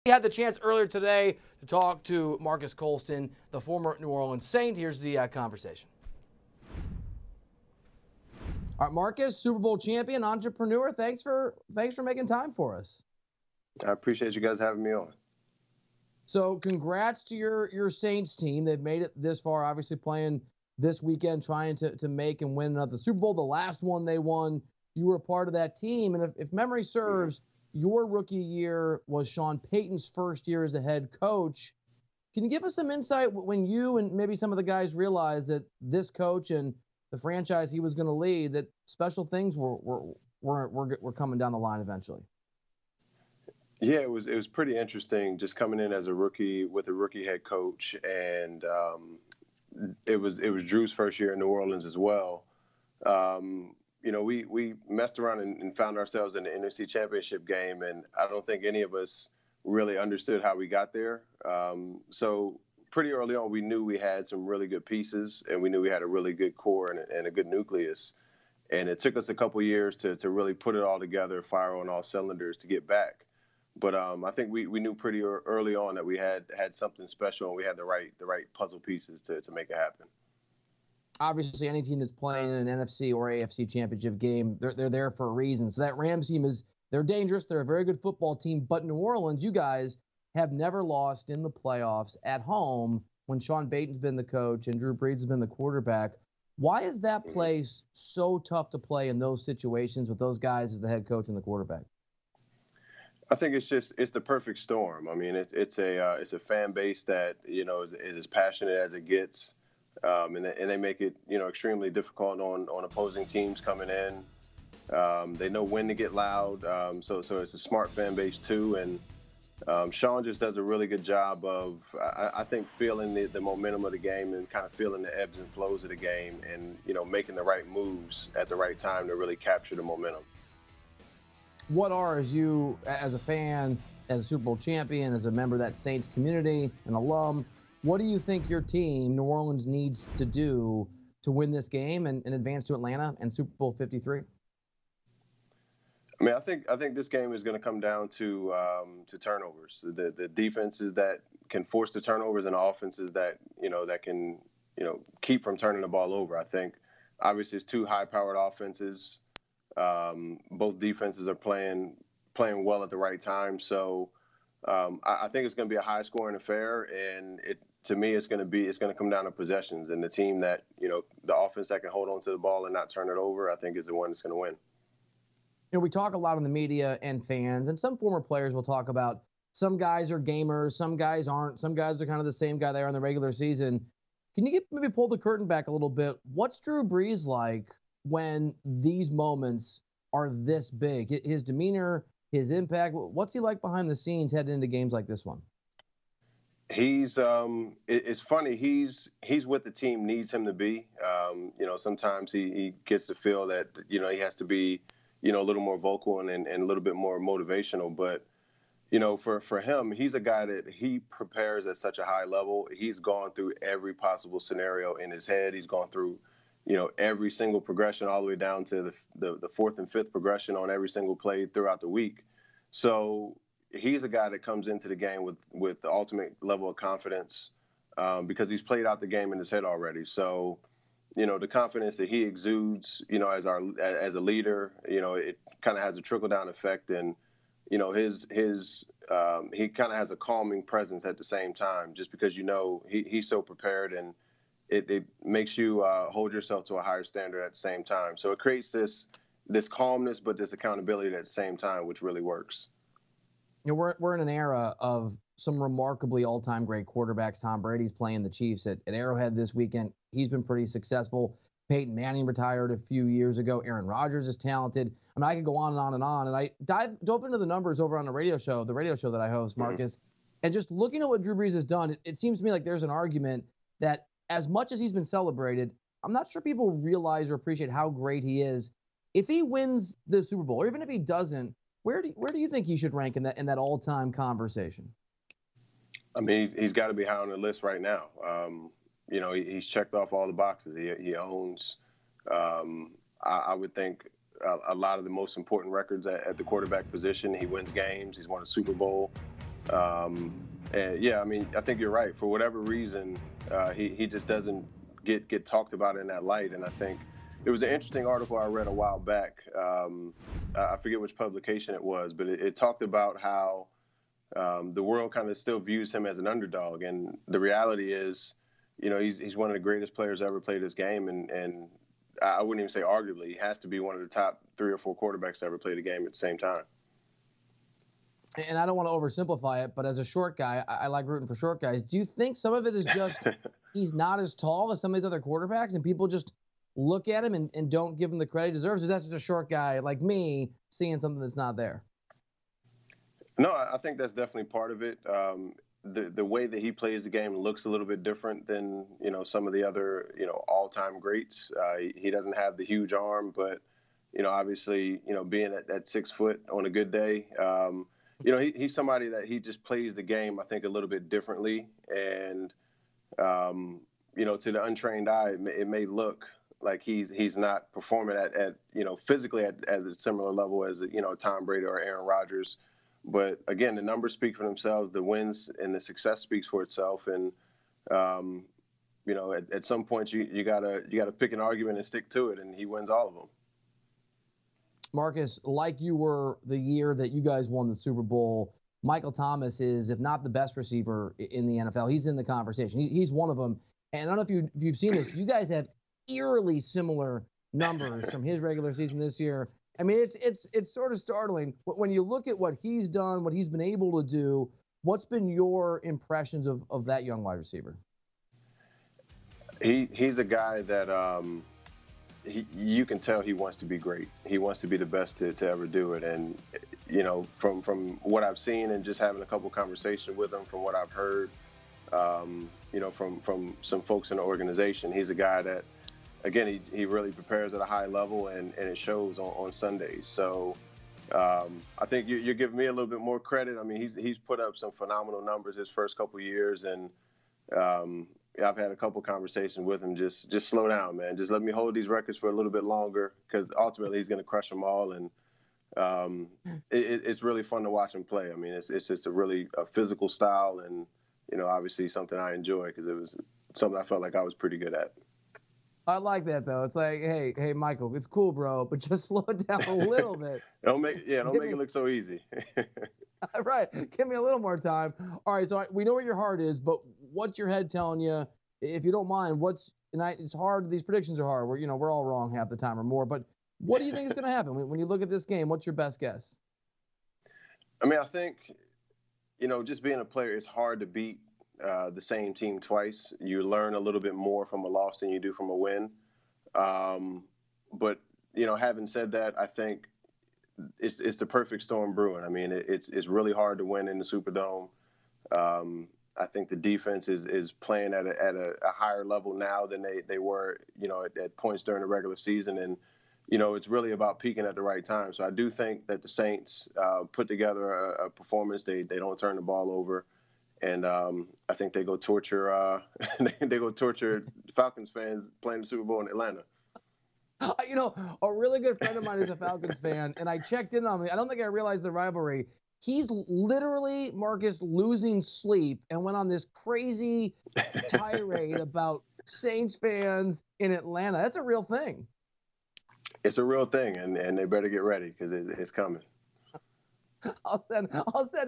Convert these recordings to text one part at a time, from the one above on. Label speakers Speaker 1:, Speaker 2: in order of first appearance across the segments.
Speaker 1: We had the chance earlier today to talk to Marques Colston, the former New Orleans Saint. Here's the conversation. All right, Marques, Super Bowl champion, entrepreneur. Thanks for making time for us.
Speaker 2: I appreciate you guys having me on.
Speaker 1: So congrats to your Saints team. They've made it this far, obviously playing this weekend, trying to make and win another Super Bowl. The last one they won, you were a part of that team. And if memory serves, your rookie year was Sean Payton's first year as a head coach. Can you give us some insight when you and maybe some of the guys realized that this coach and the franchise he was going to lead, that special things were coming down the line eventually?
Speaker 2: Yeah, it was pretty interesting just coming in as a rookie with a rookie head coach, and it was Drew's first year in New Orleans as well. We messed around and found ourselves in the NFC Championship game, and I don't think any of us really understood how we got there. So pretty early on, we knew we had some really good pieces, and we knew we had a really good core and a good nucleus. And it took us a couple years to really put it all together, fire on all cylinders to get back. But I think we knew pretty early on that we had something special, and we had the right puzzle pieces to make it happen.
Speaker 1: Obviously, any team that's playing in an NFC or AFC championship game, they're there for a reason. So that Rams team they're dangerous. They're a very good football team. But New Orleans, you guys have never lost in the playoffs at home when Sean Payton's been the coach and Drew Brees has been the quarterback. Why is that place so tough to play in those situations with those guys as the head coach and the quarterback?
Speaker 2: I think it's the perfect storm. I mean, it's a fan base that is as passionate as it gets. And they make it, extremely difficult on opposing teams coming in. They know when to get loud. So it's a smart fan base too. And Sean just does a really good job of, I think, feeling the momentum of the game and kind of feeling the ebbs and flows of the game, and making the right moves at the right time to really capture the momentum.
Speaker 1: What are, as a fan, as a Super Bowl champion, as a member of that Saints community, an alum, what do you think your team, New Orleans, needs to do to win this game and advance to Atlanta and Super Bowl 53?
Speaker 2: I mean, I think this game is going to come down to turnovers. The defenses that can force the turnovers and the offenses that can keep from turning the ball over. I think obviously it's two high-powered offenses. Both defenses are playing well at the right time. So I think it's going to be a high-scoring affair, and to me, it's going to come down to possessions. And the team that the offense that can hold on to the ball and not turn it over, I think is the one that's going to win.
Speaker 1: We talk a lot in the media and fans, and some former players will talk about some guys are gamers, some guys aren't, some guys are kind of the same guy they are in the regular season. Can you maybe pull the curtain back a little bit? What's Drew Brees like when these moments are this big? His demeanor, his impact, what's he like behind the scenes heading into games like this one?
Speaker 2: He's it's funny. He's what the team needs him to be. Sometimes he gets the feel that he has to be a little more vocal and a little bit more motivational. But for him, he's a guy that he prepares at such a high level. He's gone through every possible scenario in his head. He's gone through every single progression all the way down to the fourth and fifth progression on every single play throughout the week. So he's a guy that comes into the game with the ultimate level of confidence because he's played out the game in his head already. So, the confidence that he exudes, as a leader, it kind of has a trickle down effect, and he kind of has a calming presence at the same time, just because he's so prepared, and it makes you hold yourself to a higher standard at the same time. So it creates this calmness, but this accountability at the same time, which really works.
Speaker 1: We're in an era of some remarkably all-time great quarterbacks. Tom Brady's playing the Chiefs at Arrowhead this weekend. He's been pretty successful. Peyton Manning retired a few years ago. Aaron Rodgers is talented. I mean, I could go on and on and on. And I dove into the numbers over on the radio show that I host, Marques. And just looking at what Drew Brees has done, it seems to me like there's an argument that as much as he's been celebrated, I'm not sure people realize or appreciate how great he is. If he wins the Super Bowl, or even if he doesn't, where do you think he should rank in that all-time conversation?
Speaker 2: I mean, he's got to be high on the list right now. He's checked off all the boxes. He owns, I would think, a lot of the most important records at the quarterback position. He wins games. He's won a Super Bowl. And yeah, I mean, I think you're right. For whatever reason, he just doesn't get talked about in that light. And I think it was an interesting article I read a while back. I forget which publication it was, but it talked about how the world kind of still views him as an underdog, and the reality is, he's one of the greatest players ever played this game, and I wouldn't even say arguably, he has to be one of the top 3 or 4 quarterbacks to ever play the game at the same time.
Speaker 1: And I don't want to oversimplify it, but as a short guy, I like rooting for short guys. Do you think some of it is just he's not as tall as some of these other quarterbacks, and people just look at him and don't give him the credit he deserves? Or is that just a short guy like me seeing something that's not there?
Speaker 2: No, I think that's definitely part of it. The way that he plays the game looks a little bit different than some of the other all-time greats. He doesn't have the huge arm, but obviously being at 6 foot on a good day. He's somebody that he just plays the game, I think, a little bit differently. And, to the untrained eye, it may look like he's not performing at physically at a similar level as, Tom Brady or Aaron Rodgers. But, again, the numbers speak for themselves. The wins and the success speaks for itself. And, at some point you gotta pick an argument and stick to it, and he wins all of them.
Speaker 1: Marques, like you were the year that you guys won the Super Bowl, Michael Thomas is, if not the best receiver in the NFL, he's in the conversation. He's one of them. And I don't know if you've seen this. You guys have eerily similar numbers from his regular season this year. I mean, it's sort of startling when you look at what he's done, what he's been able to do. What's been your impressions of that young wide receiver?
Speaker 2: He's a guy that you can tell he wants to be great. He wants to be the best to ever do it. And, from what I've seen and just having a couple conversations with him, from what I've heard, from some folks in the organization, he's a guy that, again, he really prepares at a high level, and it shows on Sundays. So I think you're giving me a little bit more credit. I mean, he's put up some phenomenal numbers his first couple of years, and I've had a couple conversations with him. Just slow down, man. Just let me hold these records for a little bit longer, because ultimately he's going to crush them all. And it's really fun to watch him play. I mean, it's just a physical style, and obviously something I enjoy, because it was something I felt like I was pretty good at.
Speaker 1: I like that, though. It's like, hey, Michael, it's cool, bro, but just slow it down a little bit.
Speaker 2: Don't make it look so easy.
Speaker 1: Right. Give me a little more time. All right, so we know where your heart is, but what's your head telling you? If you don't mind, it's hard. These predictions are hard. We're all wrong half the time or more. But what do you think is going to happen when you look at this game? What's your best guess?
Speaker 2: I mean, I think, just being a player, it's hard to beat the same team twice. You learn a little bit more from a loss than you do from a win. But having said that, I think it's the perfect storm brewing. I mean, it's really hard to win in the Superdome. I think the defense is playing at a higher level now than they were, at points during the regular season. And, it's really about peaking at the right time. So I do think that the Saints put together a performance. They don't turn the ball over. And I think they go torture Falcons fans playing the Super Bowl in Atlanta.
Speaker 1: A really good friend of mine is a Falcons fan, and I checked in on him. I don't think I realized the rivalry. He's literally, Marques, losing sleep and went on this crazy tirade about Saints fans in Atlanta. That's a real thing.
Speaker 2: It's a real thing, and they better get ready, because it's coming.
Speaker 1: I'll send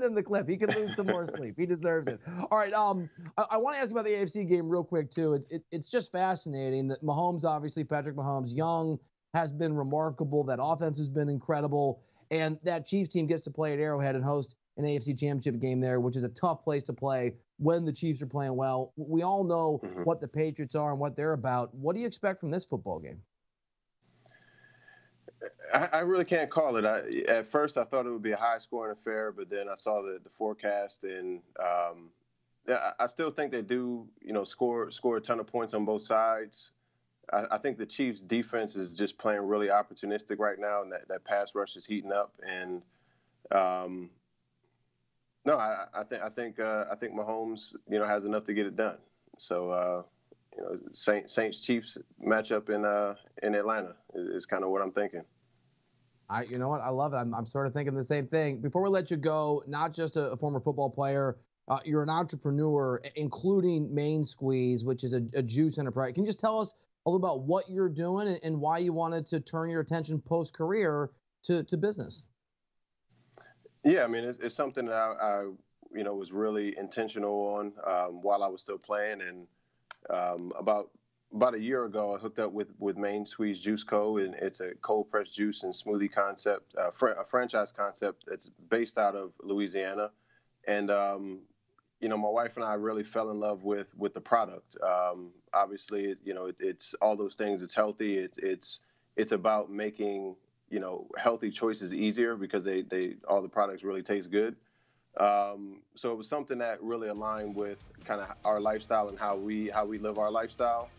Speaker 1: him the clip. He can lose some more sleep. He deserves it. All right. I want to ask you about the AFC game real quick too. It's just fascinating that Mahomes, obviously Patrick Mahomes, young, has been remarkable. That offense has been incredible, and that Chiefs team gets to play at Arrowhead and host an AFC Championship game there, which is a tough place to play when the Chiefs are playing well. We all know what the Patriots are and what they're about. What do you expect from this football game?
Speaker 2: I really can't call it. At first, I thought it would be a high-scoring affair, but then I saw the forecast, and I still think they do, score a ton of points on both sides. I think the Chiefs' defense is just playing really opportunistic right now, and that pass rush is heating up. And no, I think Mahomes, has enough to get it done. So Saints Chiefs matchup in Atlanta is kind of what I'm thinking.
Speaker 1: You know what? I love it. I'm sort of thinking the same thing. Before we let you go, not just a former football player, you're an entrepreneur, including Main Squeeze, which is a juice enterprise. Can you just tell us a little about what you're doing and why you wanted to turn your attention post-career to business?
Speaker 2: Yeah, I mean, it's something that I was really intentional on while I was still playing, and about a year ago, I hooked up with Main Squeeze Juice Co. and it's a cold pressed juice and smoothie concept, a franchise concept that's based out of Louisiana, and my wife and I really fell in love with the product. Obviously, it's all those things. It's healthy. It's about making healthy choices easier because they all the products really taste good. So it was something that really aligned with kind of our lifestyle and how we live our lifestyle,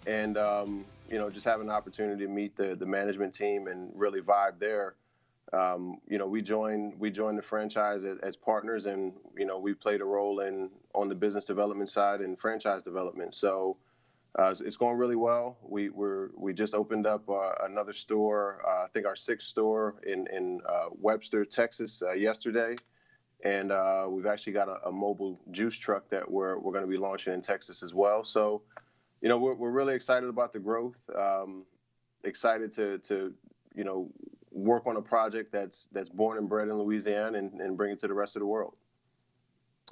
Speaker 2: and just having the opportunity to meet the management team and really vibe there. We joined the franchise as partners, and we played a role on the business development side and franchise development. So it's going really well. We just opened up another store, I think our sixth store in Webster, Texas, yesterday, and we've actually got a mobile juice truck that we're going to be launching in Texas as well. So we're really excited about the growth. Excited to work on a project that's born and bred in Louisiana and bring it to the rest of the world.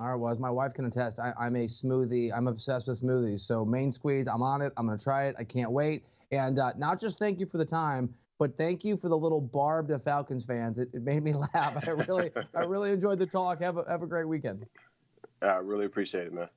Speaker 1: All right, well, as my wife can attest, I'm obsessed with smoothies. So Main Squeeze, I'm on it. I'm going to try it. I can't wait. And not just thank you for the time, but thank you for the little barb to Falcons fans. It made me laugh. I really enjoyed the talk. Have a great weekend.
Speaker 2: I really appreciate it, man.